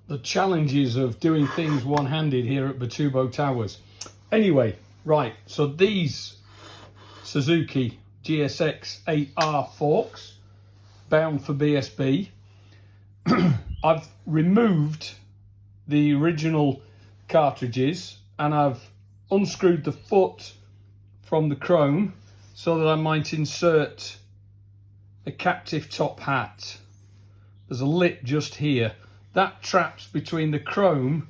the challenges of doing things one-handed here at Bitubo Towers. Anyway, right, so these Suzuki GSX8R forks, bound for BSB, I've removed the original cartridges and I've unscrewed the foot from the chrome so that I might insert a captive top hat. There's a lip just here. That traps between the chrome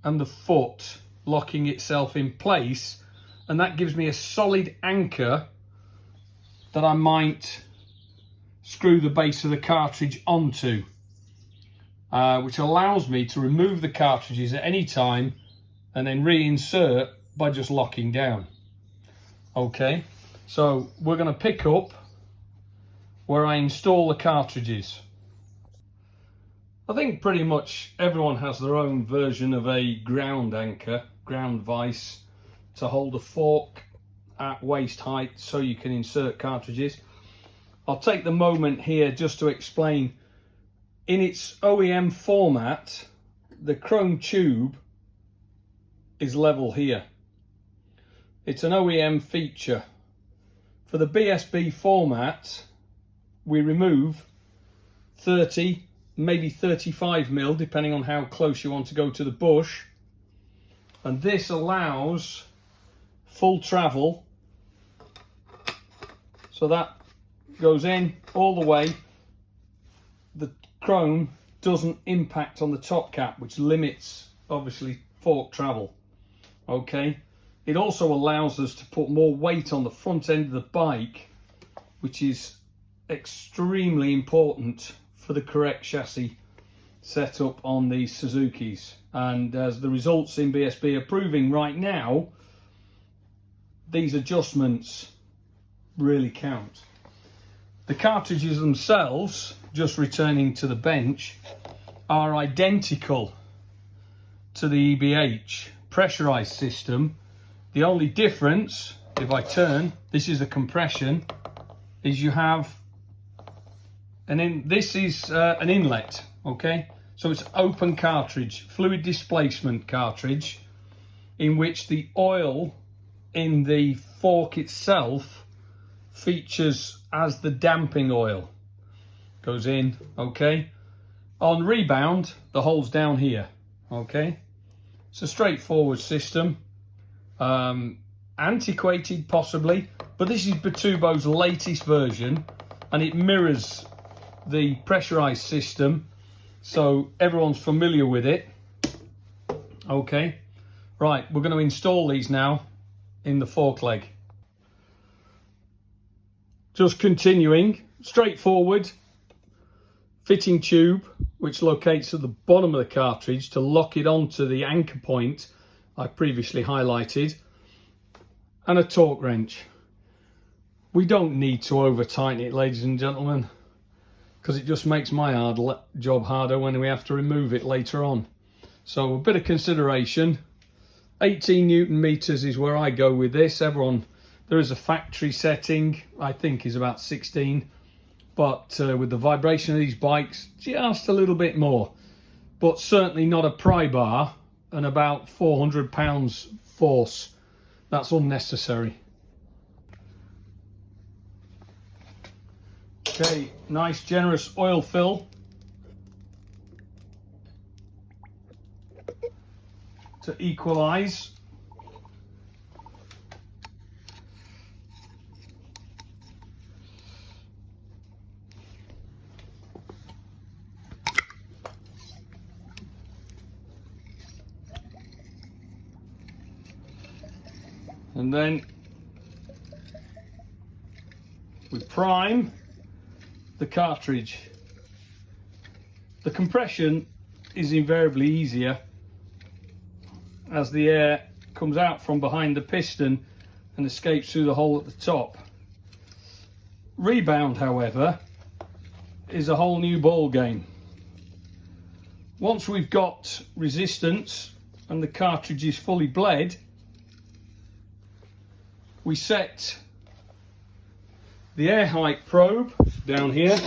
and the foot, locking itself in place, and that gives me a solid anchor that I might screw the base of the cartridge onto, which allows me to remove the cartridges at any time and then reinsert by just locking down. Okay, so we're going to pick up where I install the cartridges. I think pretty much everyone has their own version of a ground anchor, ground vise, to hold a fork at waist height so you can insert cartridges. I'll take the moment here just to explain, in its OEM format, the chrome tube is level here. It's an OEM feature. For the BSB format, we remove 30, maybe 35mm, depending on how close you want to go to the bush. And this allows full travel. So that goes in all the way. The chrome doesn't impact on the top cap, which limits, obviously, fork travel. Okay. It also allows us to put more weight on the front end of the bike, which is extremely important for the correct chassis setup on these Suzukis. And as the results in BSB are proving right now, these adjustments really count. The cartridges themselves, just returning to the bench, are identical to the EBH pressurized system. The only difference, if I turn, this is a compression, is you have this is an inlet, okay? So it's open cartridge, fluid displacement cartridge, in which the oil in the fork itself features as the damping oil. Goes in, okay? On rebound, the hole's down here, okay? It's a straightforward system. Antiquated possibly, but this is Bitubo's latest version, and it mirrors the pressurized system, so everyone's familiar with it. Okay, right, we're going to install these now in the fork leg. Just continuing, straightforward fitting tube, which locates at the bottom of the cartridge to lock it onto the anchor point I previously highlighted, and a torque wrench. We don't need to over tighten it, ladies and gentlemen, because it just makes my job harder when we have to remove it later on. So a bit of consideration. 18 Newton meters is where I go with this. There is a factory setting, I think is about 16, but with the vibration of these bikes, just a little bit more, but certainly not a pry bar and about 400 pounds force. That's unnecessary. Okay, nice generous oil fill to equalize. And then we prime the cartridge. The compression is invariably easier as the air comes out from behind the piston and escapes through the hole at the top. Rebound, however, is a whole new ball game. Once we've got resistance and the cartridge is fully bled, we set the air height probe down here,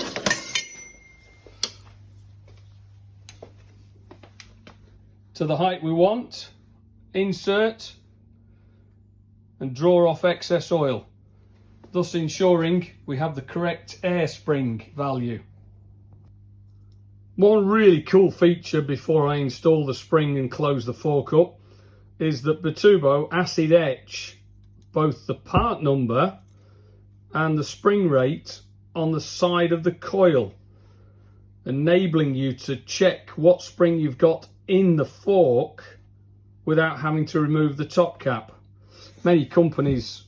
to the height we want, insert and draw off excess oil, thus ensuring we have the correct air spring value. One really cool feature before I install the spring and close the fork up is that Bitubo acid etch both the part number and the spring rate on the side of the coil, enabling you to check what spring you've got in the fork without having to remove the top cap. Many companies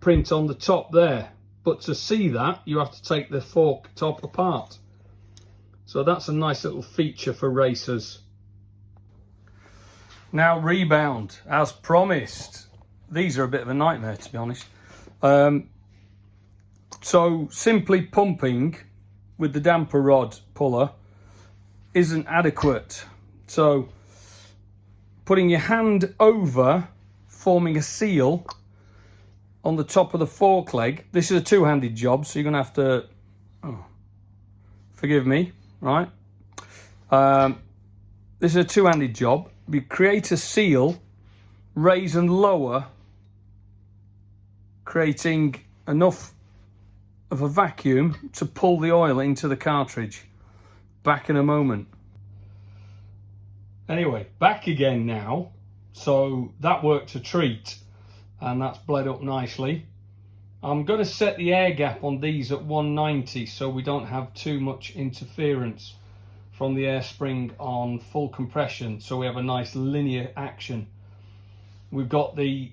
print on the top there, but to see that you have to take the fork top apart. So that's a nice little feature for racers. Now rebound, as promised. These are a bit of a nightmare, to be honest. So simply pumping with the damper rod puller isn't adequate. So putting your hand over, forming a seal on the top of the fork leg. This is a two-handed job, so you're going to have to, forgive me, right? This is a two-handed job. You create a seal, raise and lower, creating enough of a vacuum to pull the oil into the cartridge. Back in a moment. Anyway, back again now. So that worked a treat, and that's bled up nicely. I'm going to set the air gap on these at 190 so we don't have too much interference from the air spring on full compression, so we have a nice linear action. We've got the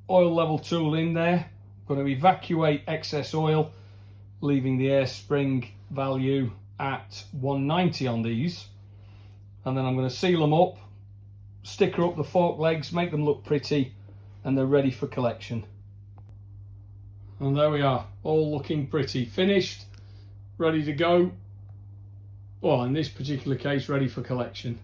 oil level tool in there. I'm going to evacuate excess oil, leaving the air spring value at 190 on these, and then I'm going to seal them up, sticker up the fork legs, make them look pretty, and they're ready for collection. And there we are, all looking pretty, finished, ready to go. Well, in this particular case, ready for collection.